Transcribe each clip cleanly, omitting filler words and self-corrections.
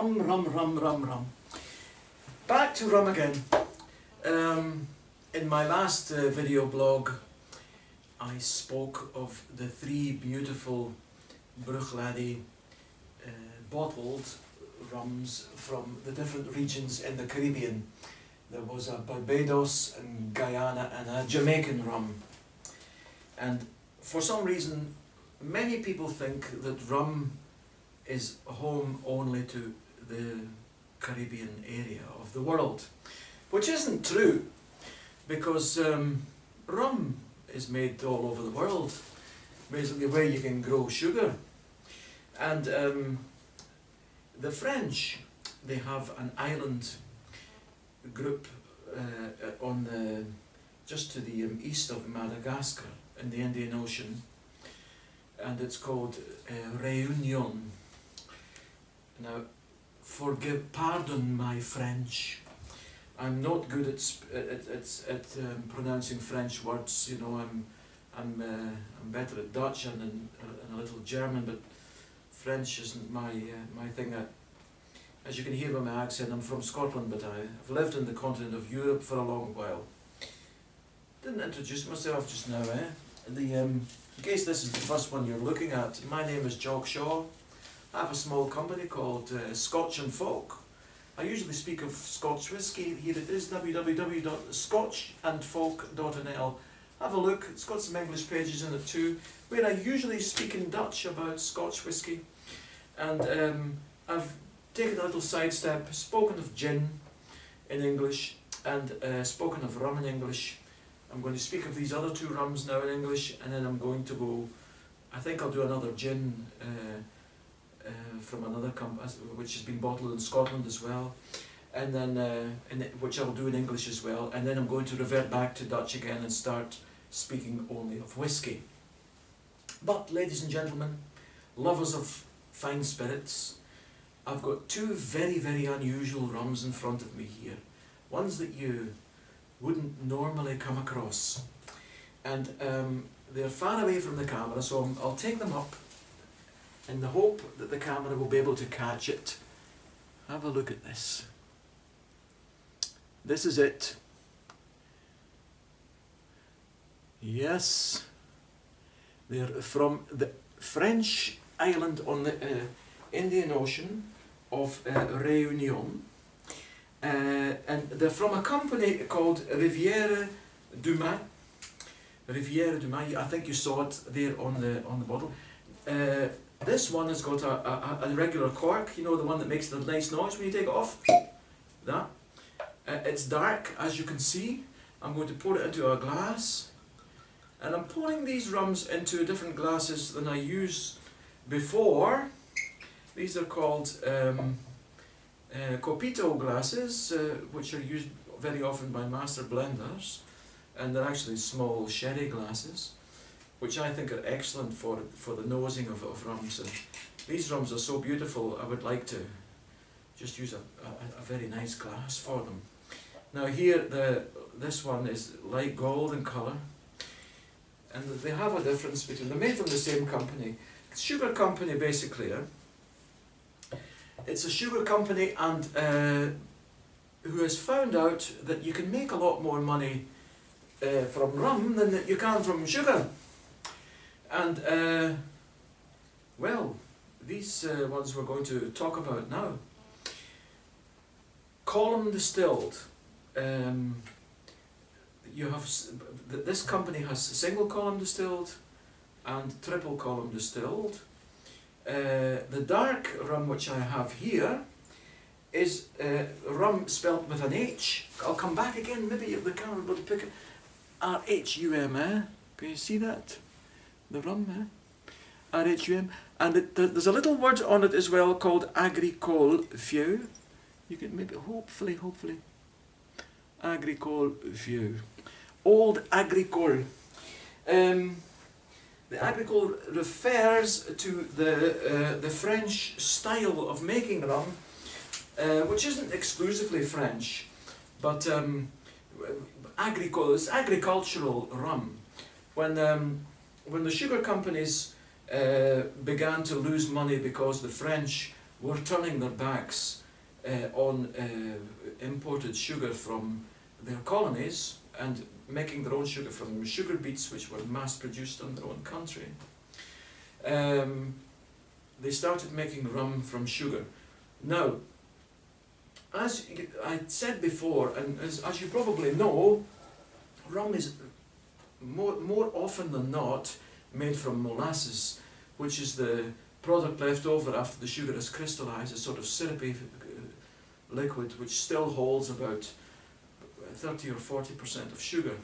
Rum, rum, rum, rum, rum. Back to rum again. In my last video blog, I spoke of the three beautiful Bruichladdich bottled rums from the different regions in the Caribbean. There was a Barbados and Guyana and a Jamaican rum. And for some reason, many people think that rum is home only to the Caribbean area of the world, which isn't true, because rum is made all over the world, basically where you can grow sugar. And the French, they have an island group on the, just to the east of Madagascar in the Indian Ocean, and it's called Réunion. Now, pardon my French. I'm not good at pronouncing French words. You know, I'm better at Dutch and a little German, but French isn't my thing. As you can hear by my accent, I'm from Scotland, but I've lived in the continent of Europe for a long while. Didn't introduce myself just now, eh? In case this is the first one you're looking at, my name is Jock Shaw. I have a small company called Scotchand Folk. I usually speak of Scotch whisky. Here it is, www.scotchandfolk.nl. Have a look, it's got some English pages in it too, where I usually speak in Dutch about Scotch whisky. And I've taken a little sidestep, spoken of gin in English, and spoken of rum in English. I'm going to speak of these other two rums now in English, and then I'm going to go, I think I'll do another gin from another company, which has been bottled in Scotland as well, and then which I'll do in English as well, and then I'm going to revert back to Dutch again and start speaking only of whisky. But ladies and gentlemen, lovers of fine spirits, I've got two very, very unusual rums in front of me here, ones that you wouldn't normally come across, and they're far away from the camera, so I'll take them up in the hope that the camera will be able to catch it. Have a look at this. This is it. Yes, they're from the French island on the Indian Ocean of Réunion, and they're from a company called Rivière du Mât. Rivière du Mât, I think you saw it there on the bottle. This one has got a regular cork, you know, the one that makes the nice noise when you take it off. That. It's dark, as you can see. I'm going to pour it into a glass. And I'm pouring these rums into different glasses than I used before. These are called Copito glasses, which are used very often by master blenders. And they're actually small sherry glasses, which I think are excellent for the nosing of rums. And these rums are so beautiful, I would like to just use a very nice glass for them. Now here, this one is light gold in colour, and they have a difference between, they're made from the same company. Sugar company basically, it's a sugar company, and who has found out that you can make a lot more money from rum than that you can from sugar. And well, these ones we're going to talk about now. Column distilled. You have this company has single column distilled and triple column distilled. The dark rum which I have here is rum spelt with an H. I'll come back again. Maybe the camera will pick it. R-H-U-M. Can you see that? The rum, R-H-U-M, and there's a little word on it as well called Agricole Vieux. You can maybe, hopefully, Agricole Vieux. Old Agricole. The Agricole refers to the French style of making rum, which isn't exclusively French, but Agricole is agricultural rum. When the sugar companies began to lose money because the French were turning their backs on imported sugar from their colonies and making their own sugar from sugar beets which were mass produced in their own country. They started making rum from sugar. Now, as I said before, and as you probably know, rum is more often than not made from molasses, which is the product left over after the sugar is crystallized, a sort of syrupy liquid which still holds about 30 or 40% of sugar.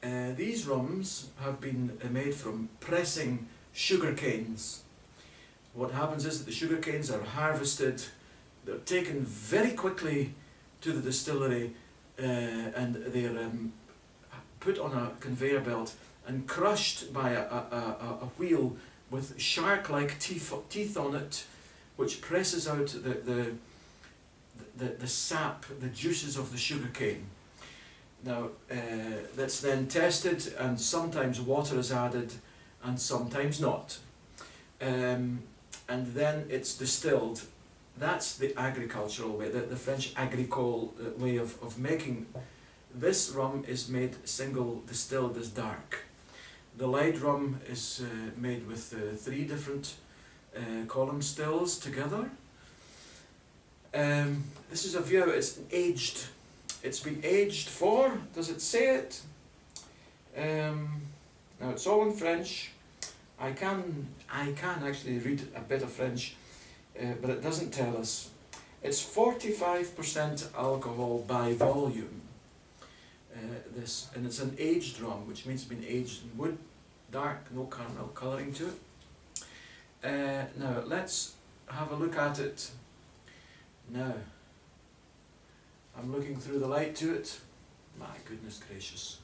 These rums have been made from pressing sugar canes. What happens is that the sugar canes are harvested, they're taken very quickly to the distillery and they're put on a conveyor belt and crushed by a wheel with shark-like teeth on it, which presses out the sap, the juices of the sugar cane. Now, that's then tested, and sometimes water is added and sometimes not. And then it's distilled. That's the agricultural way, the French agricole way of making. This rum is made single distilled as dark. The light rum is made with 3 different column stills together. This is a Vieux. It's aged. It's been aged for, does it say it? Now it's all in French. I can actually read a bit of French, but it doesn't tell us. It's 45% alcohol by volume. And it's an aged rum, which means it's been aged in wood, dark, no caramel colouring to it. Now let's have a look at it. Now, I'm looking through the light to it. My goodness gracious.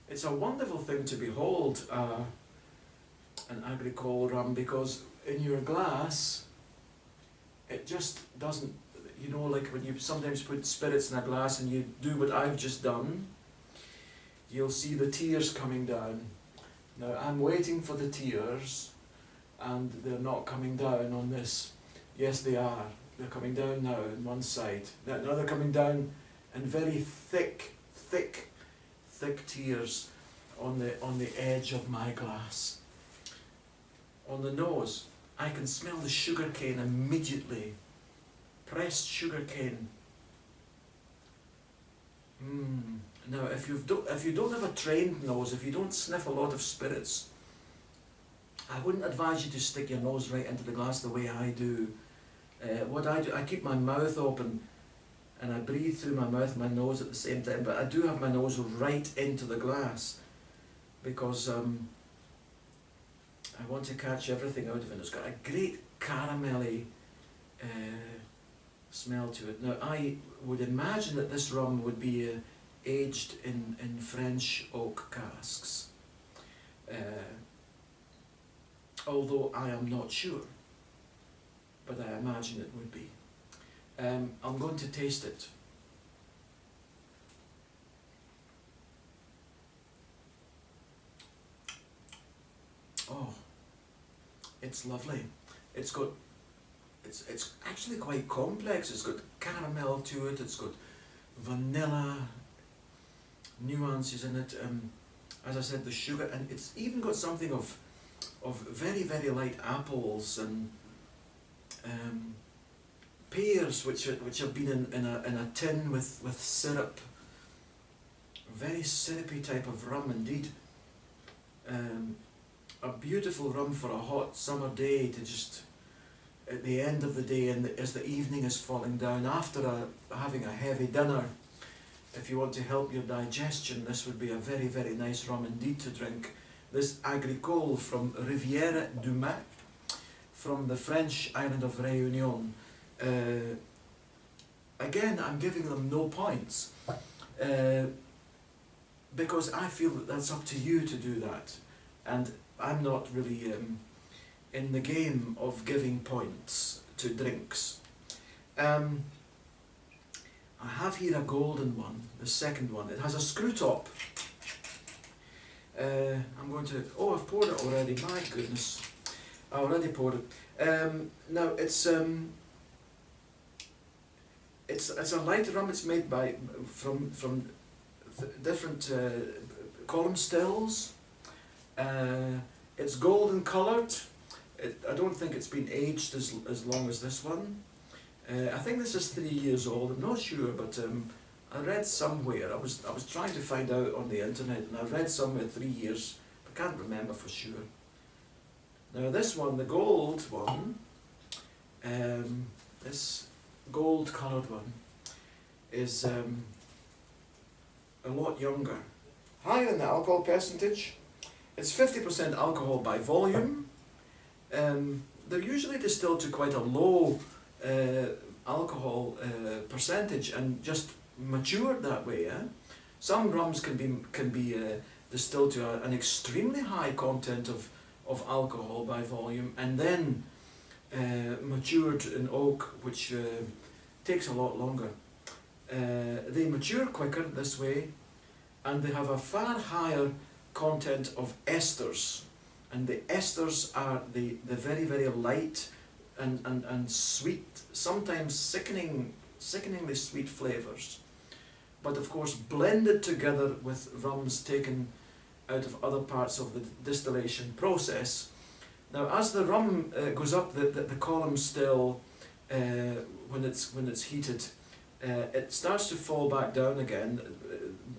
It's a wonderful thing to behold an Agricole rum, because in your glass, it just doesn't, you know, like when you sometimes put spirits in a glass and you do what I've just done, you'll see the tears coming down. Now I'm waiting for the tears, and they're not coming down on this. Yes, they are. They're coming down now on one side. Now they're coming down in very thick tears on the edge of my glass. On the nose, I can smell the sugar cane immediately. Pressed sugar cane. Now, if you don't have a trained nose, if you don't sniff a lot of spirits, I wouldn't advise you to stick your nose right into the glass the way I do. What I do, I keep my mouth open and I breathe through my mouth and my nose at the same time, but I do have my nose right into the glass because I want to catch everything out of it. It's got a great caramelly smell to it. Now, I would imagine that this rum would be aged in French oak casks. Although I am not sure, but I imagine it would be. I'm going to taste it. Oh, it's lovely. It's actually quite complex. It's got caramel to it. It's got vanilla nuances in it. As I said, the sugar, and it's even got something of very, very light apples and pears, which have been in a tin with syrup. Very syrupy type of rum indeed. A beautiful rum for a hot summer day to just, at the end of the day and as the evening is falling down, after having a heavy dinner, if you want to help your digestion, this would be a very, very nice rum indeed to drink. This Agricole from Rivière du Mac, from the French island of Réunion. Again, I'm giving them no points, because I feel that that's up to you to do that. And I'm not really in the game of giving points to drinks. I have here a golden one, the second one. It has a screw top. I'm going to, oh, I've poured it already, my goodness. I already poured it. Now it's a light rum. It's made by from different column stills. It's golden coloured. I don't think it's been aged as long as this one. I think this is 3 years old. I'm not sure, but I read somewhere. I was trying to find out on the internet, and I read somewhere 3 years. I can't remember for sure. Now this one, the gold one, this gold coloured one, is a lot younger. Higher in the alcohol percentage. It's 50% alcohol by volume. They're usually distilled to quite a low alcohol percentage and just matured that way. Some rums can be distilled to an extremely high content of alcohol by volume, and then matured in oak, which takes a lot longer. They mature quicker this way, and they have a far higher content of esters, and the esters are the very, very light and sweet, sometimes sickeningly sweet flavours, but of course blended together with rums taken out of other parts of the distillation process. Now, as the rum goes up the column still, when it's heated, it starts to fall back down again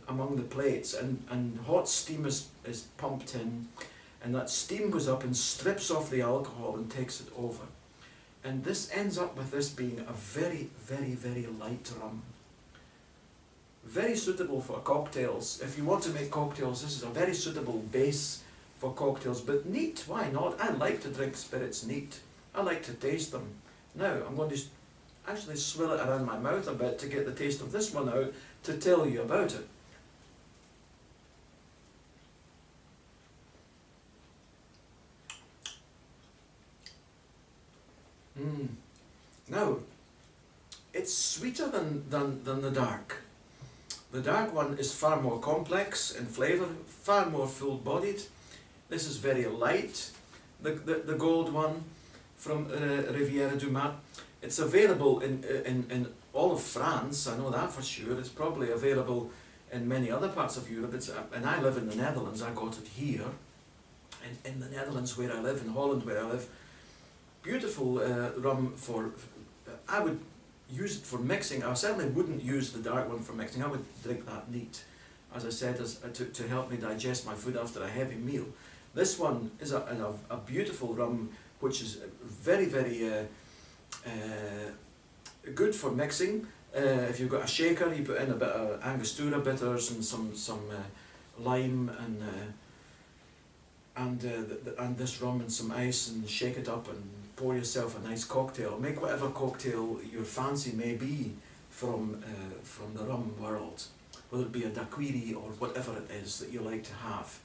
among the plates, and hot steam is pumped in, and that steam goes up and strips off the alcohol and takes it over. And this ends up with this being a very, very, very light rum. Very suitable for cocktails. If you want to make cocktails, this is a very suitable base for cocktails, but neat, why not? I like to drink spirits neat. I like to taste them. Now, I'm going to actually swill it around my mouth a bit to get the taste of this one out to tell you about it. Now, it's sweeter than the dark. The dark one is far more complex in flavour, far more full-bodied. This is very light. The gold one from Rivière du Mat, it's available in all of France, I know that for sure. It's probably available in many other parts of Europe. And I live in the Netherlands, I got it here. In the Netherlands where I live, in Holland where I live, beautiful rum for, I would use it for mixing. I certainly wouldn't use the dark one for mixing. I would drink that neat, as I said, to help me digest my food after a heavy meal. This one is a beautiful rum, which is very, very good for mixing. If you've got a shaker, you put in a bit of Angostura bitters and some lime and this rum and some ice, and shake it up and pour yourself a nice cocktail. Make whatever cocktail your fancy may be from the rum world, whether it be a daiquiri or whatever it is that you like to have.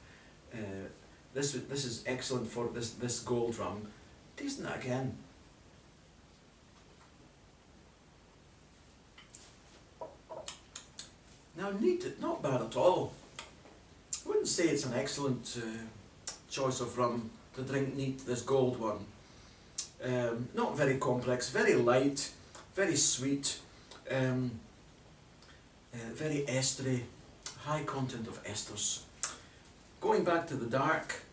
This is excellent for this gold rum. Tasting that again. Now, neat, not bad at all. I wouldn't say it's an excellent choice of rum to drink neat, this gold one. Not very complex, very light, very sweet, very estery, high content of esters. Going back to the dark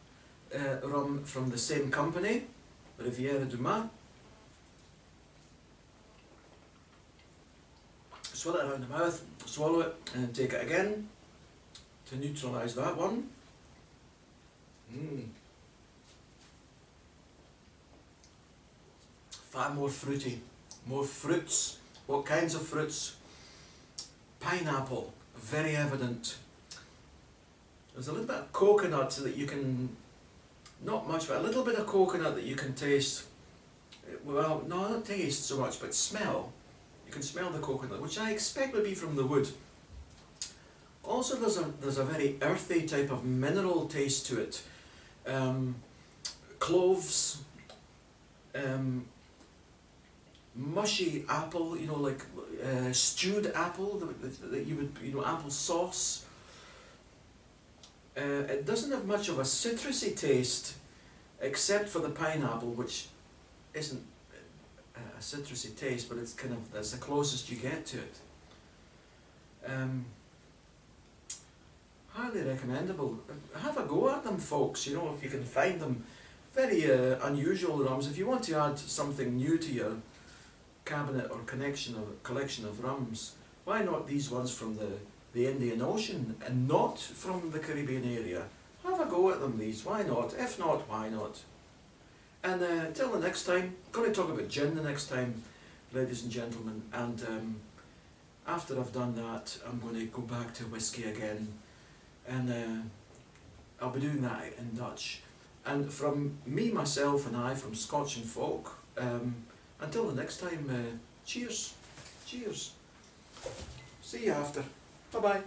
rum from the same company, Rivière du Mat. Swill it around the mouth, swallow it, and take it again to neutralise that one. Far more fruity, more fruits. What kinds of fruits? Pineapple, very evident. There's a little bit of coconut that you can, not much, but a little bit of coconut that you can taste. Well, no, not taste so much, but smell. You can smell the coconut, which I expect would be from the wood. Also, there's a very earthy type of mineral taste to it. Cloves, mushy apple, you know, like stewed apple that you would, you know, apple sauce. It doesn't have much of a citrusy taste, except for the pineapple, which isn't a citrusy taste, but it's kind of, that's the closest you get to it. Highly recommendable. Have a go at them, folks, you know, if you can find them. Very unusual rums. If you want to add something new to your cabinet or collection of rums, why not these ones from the Indian Ocean and not from the Caribbean area? Have a go at them, these. Why not? If not, why not? And till the next time, I'm going to talk about gin the next time, ladies and gentlemen. And after I've done that, I'm going to go back to whiskey again. And I'll be doing that in Dutch. And from me, myself, and I, from Scotchand folk, until the next time, cheers. Cheers. See you after. Bye-bye.